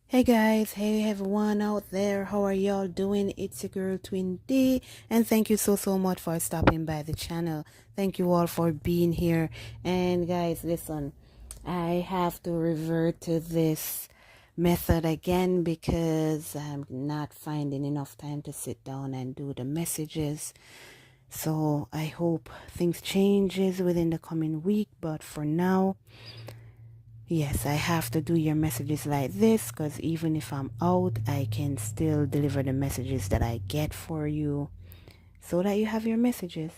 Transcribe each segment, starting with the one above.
Hey guys, hey everyone out there, how are y'all doing? It's your girl Twin D, and thank you so much for stopping by the channel. Thank you all for being here. And guys, listen, I have to revert to this method again because I'm not finding enough time to sit down and do the messages. So I hope things changes within the coming week, but for now, yes, I have to do your messages like this because even if I'm out, I can still deliver the messages that I get for you so that you have your messages.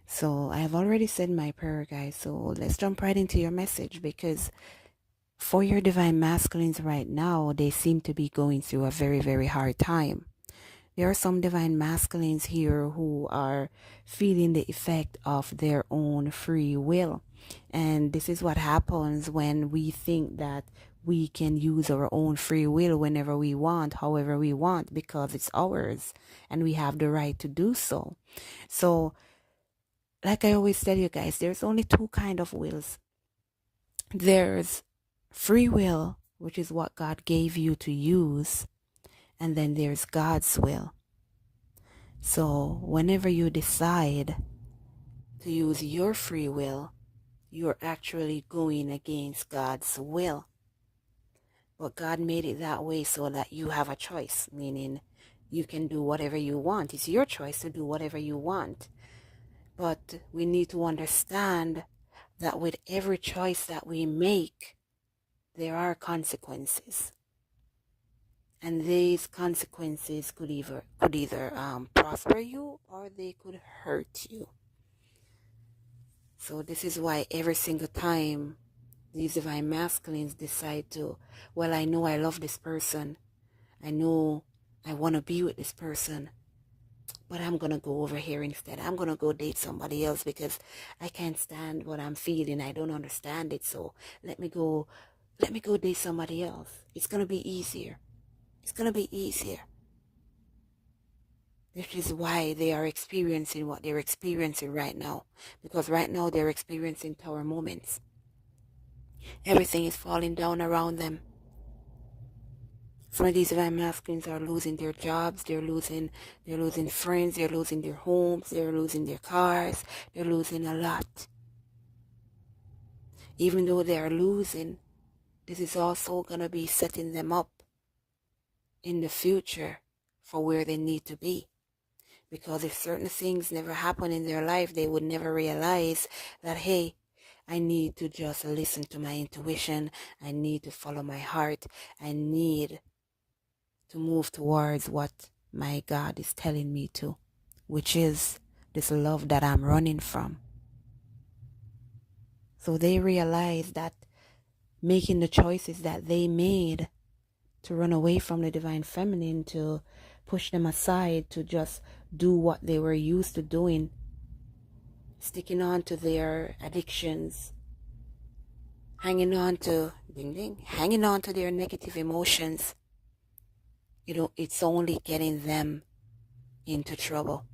So I've already said my prayer, guys. So let's jump right into your message because for your divine masculines right now, they seem to be going through a very hard time. There are some divine masculines here who are feeling the effect of their own free will. And this is what happens when we think that we can use our own free will whenever we want, however we want, because it's ours and we have the right to do so. So, like I always tell you guys, there's only two kind of wills. There's free will, which is what God gave you to use, and then there's God's will. So whenever you decide to use your free will, you're actually going against God's will. But God made it that way so that you have a choice, meaning you can do whatever you want. It's your choice to do whatever you want. But we need to understand that with every choice that we make, there are consequences. And these consequences could either prosper you or they could hurt you. So this is why every single time these divine masculines decide to, well, I know I love this person. I know I want to be with this person. But I'm going to go over here instead. I'm going to go date somebody else because I can't stand what I'm feeling. I don't understand it. So let me go date somebody else. It's going to be easier. It's going to be easier. This is why they are experiencing what they're experiencing right now. Because right now they're experiencing tower moments. Everything is falling down around them. Some of these divine masculines are losing their jobs, they're losing friends, they're losing their homes, they're losing their cars, they're losing a lot. Even though they are losing, this is also going to be setting them up in the future for where they need to be. Because if certain things never happen in their life, they would never realize that, hey, I need to just listen to my intuition. I need to follow my heart. I need to move towards what my God is telling me to, which is this love that I'm running from. So they realize that making the choices that they made to run away from the divine feminine, to push them aside, to just do what they were used to doing, sticking on to their addictions, hanging on to their negative emotions, it's only getting them into trouble.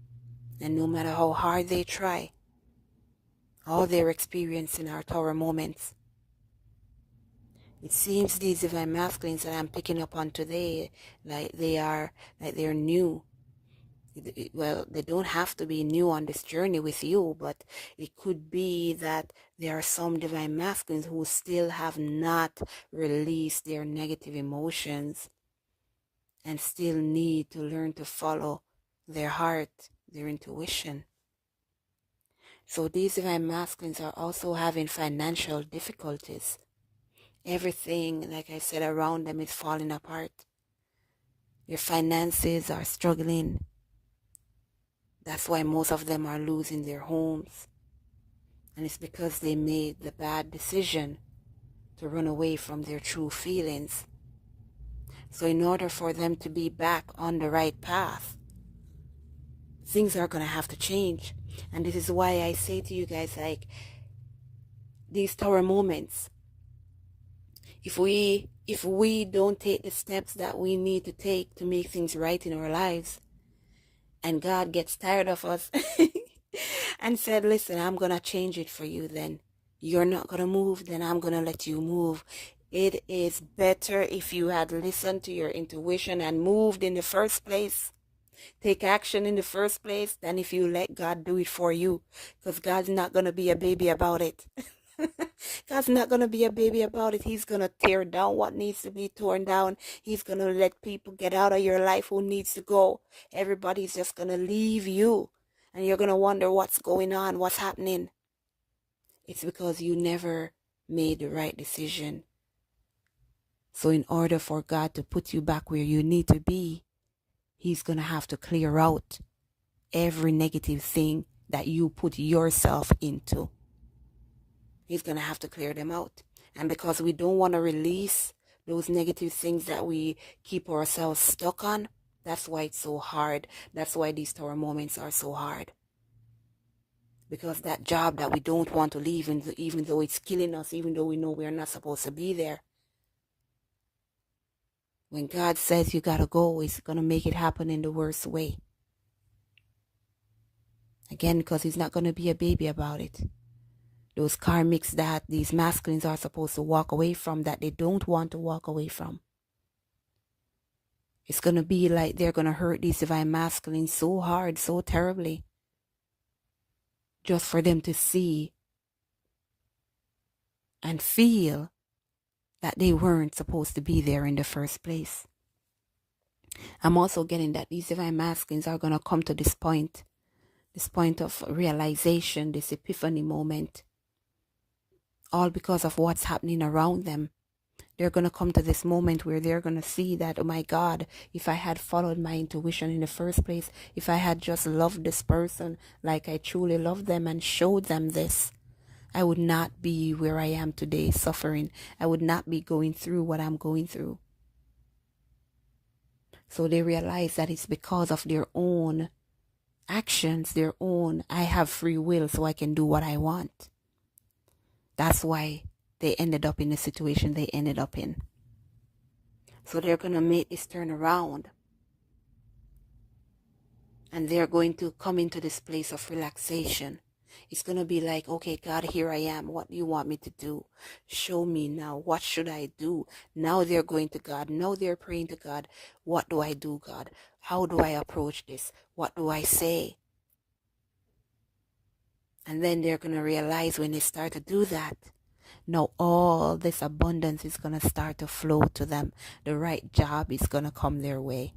And no matter how hard they try, all they're experiencing are tower moments. It seems these divine masculines that I'm picking up on today, they're new. Well, they don't have to be new on this journey with you, but it could be that there are some divine masculines who still have not released their negative emotions and still need to learn to follow their heart, their intuition. So these divine masculines are also having financial difficulties. Everything, like I said, around them is falling apart. Their finances are struggling. That's why most of them are losing their homes. And it's because they made the bad decision to run away from their true feelings. So in order for them to be back on the right path, things are going to have to change. And this is why I say to you guys, like, these tower moments, if we don't take the steps that we need to take to make things right in our lives, and God gets tired of us and said, listen, I'm going to change it for you, then you're not going to move, then I'm going to let you move. It is better if you had listened to your intuition and moved in the first place. Take action in the first place than if you let God do it for you. Because God's not going to be a baby about it. God's not going to be a baby about it. He's going to tear down what needs to be torn down. He's going to let people get out of your life who needs to go. Everybody's just going to leave you. And you're going to wonder what's going on, what's happening. It's because you never made the right decision. So in order for God to put you back where you need to be, He's going to have to clear out every negative thing that you put yourself into. He's going to have to clear them out. And because we don't want to release those negative things that we keep ourselves stuck on, that's why it's so hard. That's why these tower moments are so hard. Because that job that we don't want to leave, even though it's killing us, even though we know we're not supposed to be there, when God says you got to go, He's going to make it happen in the worst way. Again, because He's not going to be a baby about it. Those karmics that these masculines are supposed to walk away from, that they don't want to walk away from. It's going to be like they're going to hurt these divine masculines so hard, so terribly, just for them to see and feel that they weren't supposed to be there in the first place. I'm also getting that these divine masculines are going to come to this point of realization, this epiphany moment, all because of what's happening around them. They're going to come to this moment where they're going to see that, oh my God, if I had followed my intuition in the first place, if I had just loved this person like I truly love them and showed them this, I would not be where I am today suffering. I would not be going through what I'm going through. So they realize that it's because of their own actions, their own, I have free will so I can do what I want. That's why they ended up in the situation they ended up in. So they're going to make this turn around. And they're going to come into this place of relaxation. It's going to be like, okay, God, here I am. What do you want me to do? Show me now. What should I do? Now they're going to God. Now they're praying to God. What do I do, God? How do I approach this? What do I say? And then they're going to realize when they start to do that, now all this abundance is going to start to flow to them. The right job is going to come their way.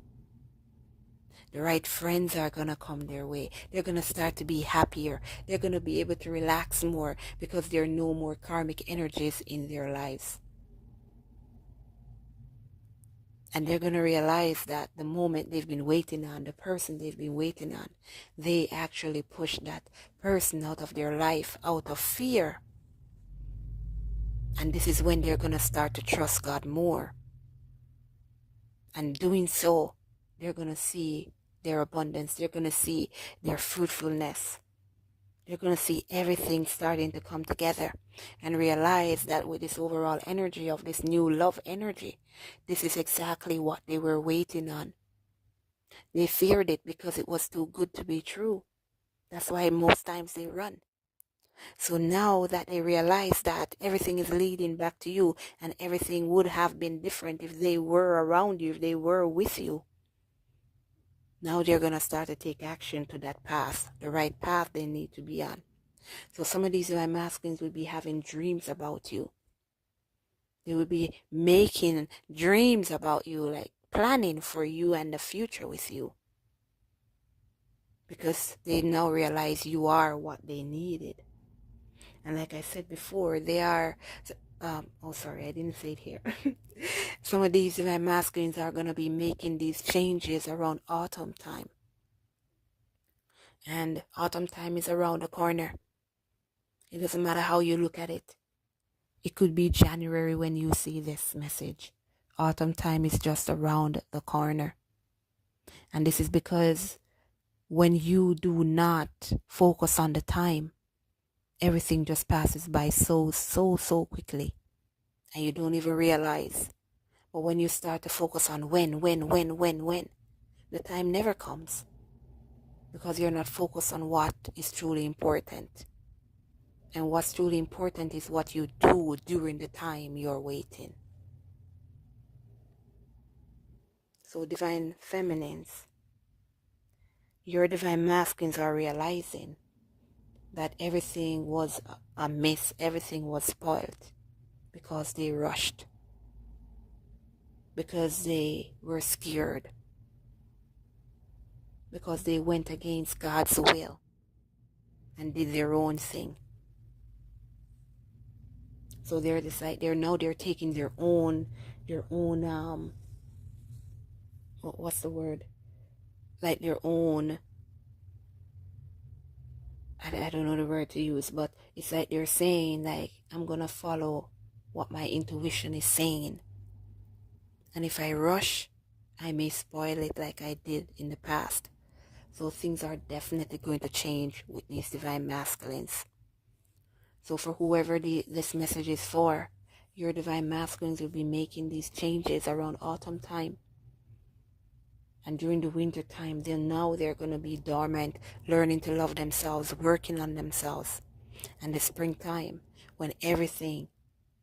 The right friends are going to come their way. They're going to start to be happier. They're going to be able to relax more because there are no more karmic energies in their lives. And they're going to realize that the moment they've been waiting on, the person they've been waiting on, they actually push that person out of their life out of fear. And this is when they're going to start to trust God more. And doing so, they're going to see their abundance. They're going to see their fruitfulness. They're going to see everything starting to come together and realize that with this overall energy of this new love energy, this is exactly what they were waiting on. They feared it because it was too good to be true. That's why most times they run. So now that they realize that everything is leading back to you and everything would have been different if they were around you, if they were with you, now they're going to start to take action to that path, the right path they need to be on. So some of these masculines will be having dreams about you. They will be making dreams about you, like planning for you and the future with you. Because they now realize you are what they needed. And like I said before, they are, I didn't say it here. Some of these masculines are going to be making these changes around autumn time. And autumn time is around the corner. It doesn't matter how you look at it. It could be January when you see this message. Autumn time is just around the corner. And this is because when you do not focus on the time, everything just passes by so quickly. And you don't even realize. But when you start to focus on when, the time never comes. Because you're not focused on what is truly important. And what's truly important is what you do during the time you're waiting. So divine feminines, your divine masculines are realizing that everything was a mess, everything was spoiled because they rushed, because they were scared, because they went against God's will and did their own thing. So they're taking their own what's the word? Like their own, I don't know the word to use, but it's like they're saying, like, I'm gonna follow what my intuition is saying. And if I rush, I may spoil it like I did in the past. So things are definitely going to change with these divine masculines. So for whoever this message is for, your divine masculines will be making these changes around autumn time. And during the winter time, they're going to be dormant, learning to love themselves, working on themselves. And the springtime, when everything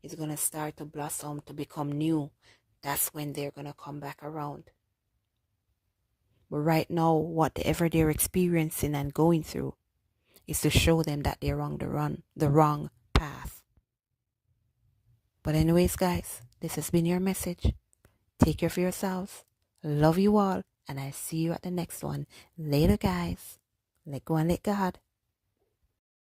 is going to start to blossom, to become new, that's when they're going to come back around. But right now, whatever they're experiencing and going through is to show them that they're on the wrong path. But anyways, guys, this has been your message. Take care of yourselves. Love you all. And I'll see you at the next one. Later, guys. Let go and let God.